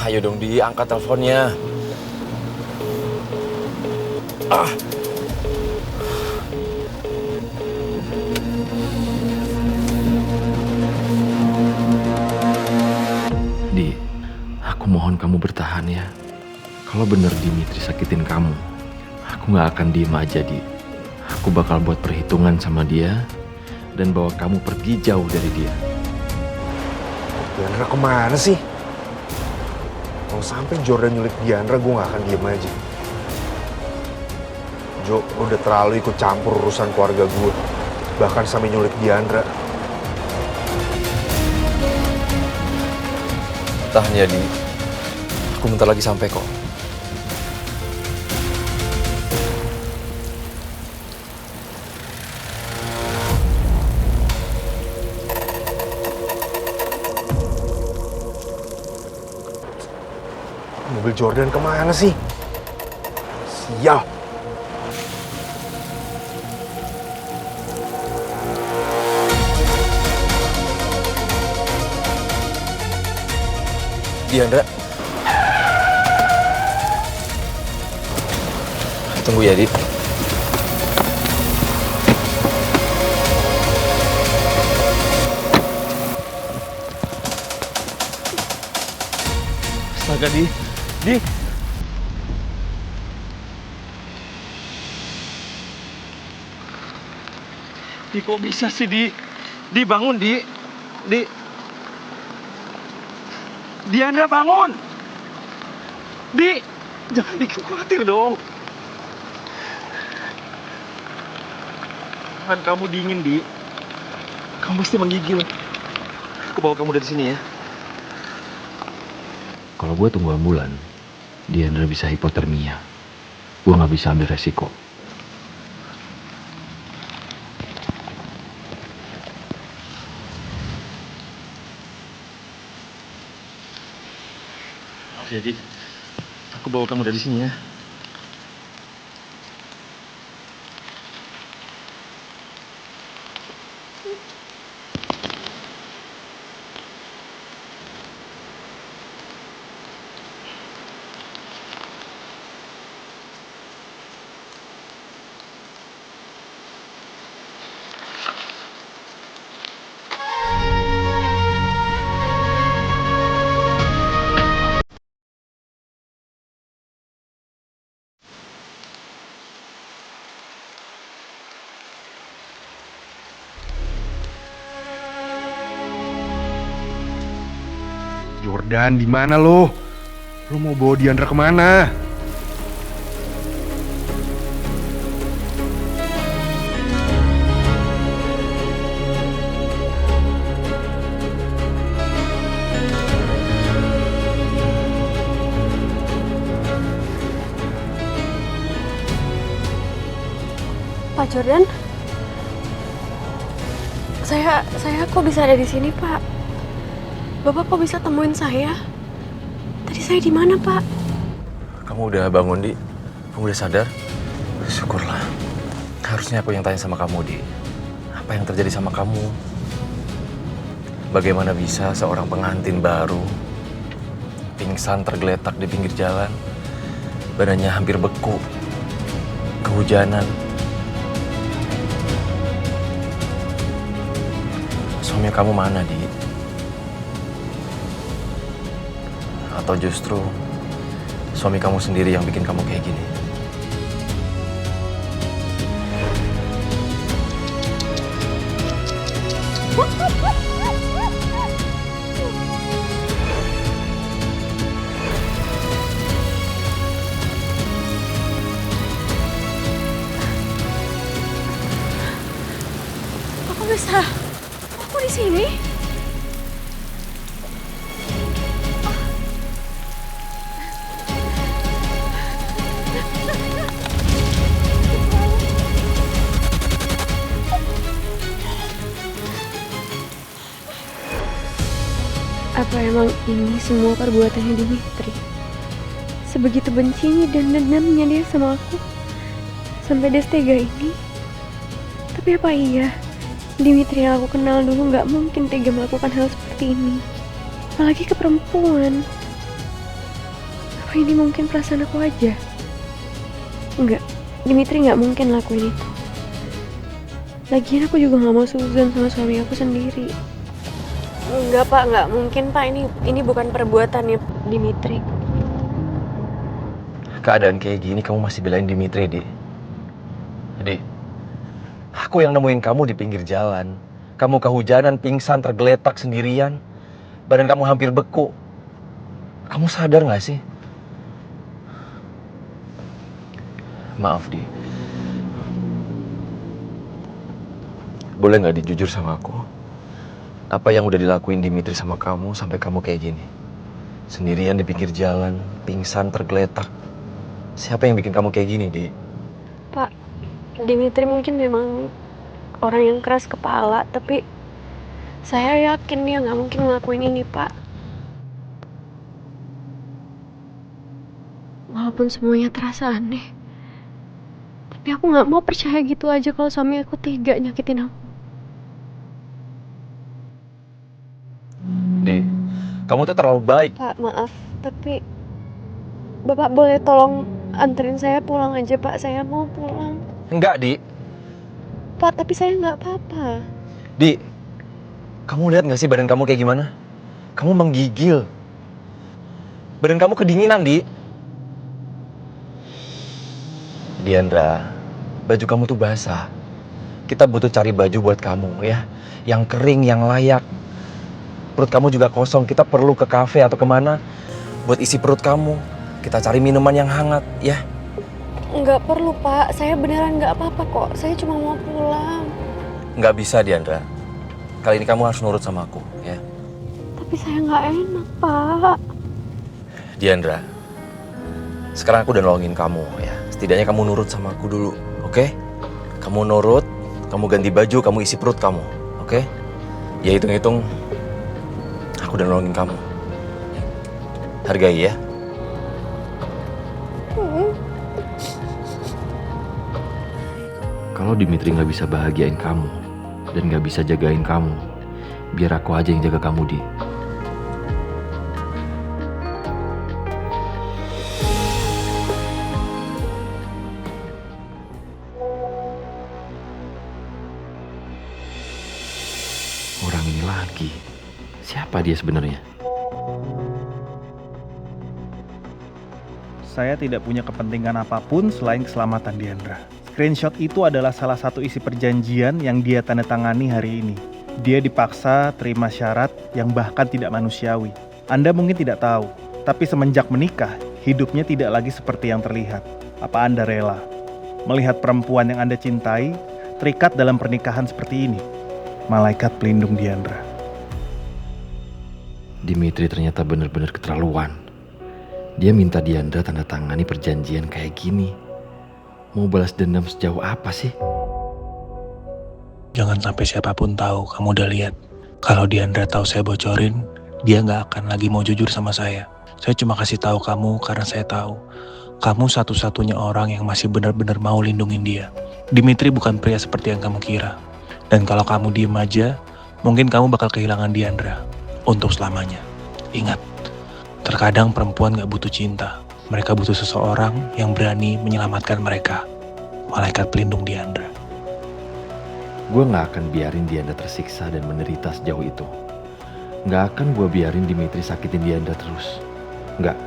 Ayo dong diangkat teleponnya. Di, aku mohon kamu bertahan ya. Kalau bener Dimitri sakitin kamu, aku gak akan diem aja, Di. Aku bakal buat perhitungan sama dia dan bawa kamu pergi jauh dari dia. Diandra kemana sih? Kalau sampai Jordan nyulik Diandra, gue gak akan diem aja. Jo, udah terlalu ikut campur urusan keluarga gue. Bahkan sampai nyulik Diandra. Tahan ya, Di. Aku bentar lagi sampai kok. Mobil Jordan kemana sih? Sial. Diandra. Tunggu ya, Di. Astaga, Di. Di. Di, kok bisa sih, Di? Di, bangun, Di. Di. Diandra, bangun! Di, jangan bikin khawatir dong. Tangan kamu dingin, Di. Kamu mesti menggigil. Aku bawa kamu dari sini ya. Kalau gue tunggu ambulan, Diandra bisa hipotermia. Gue gak bisa ambil resiko. Jadi, aku bawa kamu dari sini ya. Jordan, di mana lo? Lo mau bawa Diandra kemana? Pak Jordan, saya kok bisa ada di sini, Pak? Bapak kok bisa temuin saya? Tadi saya di mana, Pak? Kamu udah bangun, Di? Kamu udah sadar? Syukurlah. Harusnya aku yang tanya sama kamu, Di. Apa yang terjadi sama kamu? Bagaimana bisa seorang pengantin baru pingsan tergeletak di pinggir jalan, badannya hampir beku, kehujanan. Suami kamu mana, Di? Atau justru suami kamu sendiri yang bikin kamu kayak gini? Kok bisa? Aku di sini? Apa emang ini semua perbuatannya Dimitri? Sebegitu bencinya dan dendamnya dia sama aku, sampai dia setega ini. Tapi apa iya Dimitri yang aku kenal dulu gak mungkin tega melakukan hal seperti ini, apalagi ke perempuan? Apa ini mungkin perasaan aku aja? Enggak, Dimitri nggak mungkin lakuin itu. Lagian aku juga nggak mau suzon sama suami aku sendiri. Enggak pak, nggak mungkin pak. Ini bukan perbuatannya Dimitri. Keadaan kayak gini kamu masih belain Dimitri, Dik. Dik, aku yang nemuin kamu di pinggir jalan. Kamu kehujanan, pingsan, tergeletak sendirian. Badan kamu hampir beku. Kamu sadar gak sih? Maaf, Dik. Boleh gak dijujur sama aku? Apa yang udah dilakuin Dimitri sama kamu sampai kamu kayak gini? Sendirian di pinggir jalan, pingsan, tergeletak. Siapa yang bikin kamu kayak gini, Dik? Pak, Dimitri mungkin memang orang yang keras kepala, tapi saya yakin dia nggak mungkin ngelakuin ini, Pak. Walaupun semuanya terasa aneh, tapi aku nggak mau percaya gitu aja kalau suami aku tega nyakitin aku. Dik, kamu tuh terlalu baik. Pak, maaf, tapi Bapak boleh tolong anterin saya pulang aja, Pak. Saya mau pulang. Enggak, Dik. Pak, tapi saya nggak apa-apa. Dik, kamu lihat gak sih badan kamu kayak gimana? Kamu menggigil. Badan kamu kedinginan, Dik. Diandra, baju kamu tuh basah. Kita butuh cari baju buat kamu ya. Yang kering, yang layak. Perut kamu juga kosong. Kita perlu ke kafe atau kemana buat isi perut kamu. Kita cari minuman yang hangat ya. Nggak perlu, Pak. Saya beneran nggak apa-apa kok. Saya cuma mau pulang. Nggak bisa, Diandra. Kali ini kamu harus nurut sama aku ya. Tapi saya nggak enak, Pak. Diandra, sekarang aku udah nolongin kamu ya. Setidaknya kamu nurut sama aku dulu, oke? Kamu nurut, kamu ganti baju, kamu isi perut kamu, oke? Ya hitung-hitung, aku udah nolongin kamu. Hargai ya. Kalau Dimitri nggak bisa bahagiain kamu dan nggak bisa jagain kamu, biar aku aja yang jaga kamu, Di. Orang ini lagi. Siapa dia sebenarnya? Saya tidak punya kepentingan apapun selain keselamatan Diandra. Screenshot itu adalah salah satu isi perjanjian yang dia tanda tangani hari ini. Dia dipaksa terima syarat yang bahkan tidak manusiawi. Anda mungkin tidak tahu, tapi semenjak menikah, hidupnya tidak lagi seperti yang terlihat. Apa Anda rela melihat perempuan yang Anda cintai terikat dalam pernikahan seperti ini? Malaikat pelindung Diandra. Dimitri ternyata benar-benar keterlaluan. Dia minta Diandra tanda tangani perjanjian kayak gini. Mau balas dendam sejauh apa sih? Jangan sampai siapapun tahu kamu udah lihat. Kalau Diandra tahu saya bocorin, dia nggak akan lagi mau jujur sama saya. Saya cuma kasih tahu kamu karena saya tahu kamu satu-satunya orang yang masih benar-benar mau lindungin dia. Dimitri bukan pria seperti yang kamu kira. Dan kalau kamu diem aja, mungkin kamu bakal kehilangan Diandra untuk selamanya. Ingat, terkadang perempuan nggak butuh cinta. Mereka butuh seseorang yang berani menyelamatkan mereka. Malaikat pelindung Diandra. Gue gak akan biarin Diandra tersiksa dan menderita sejauh itu. Gak akan gue biarin Dimitri sakitin Diandra terus. Gak.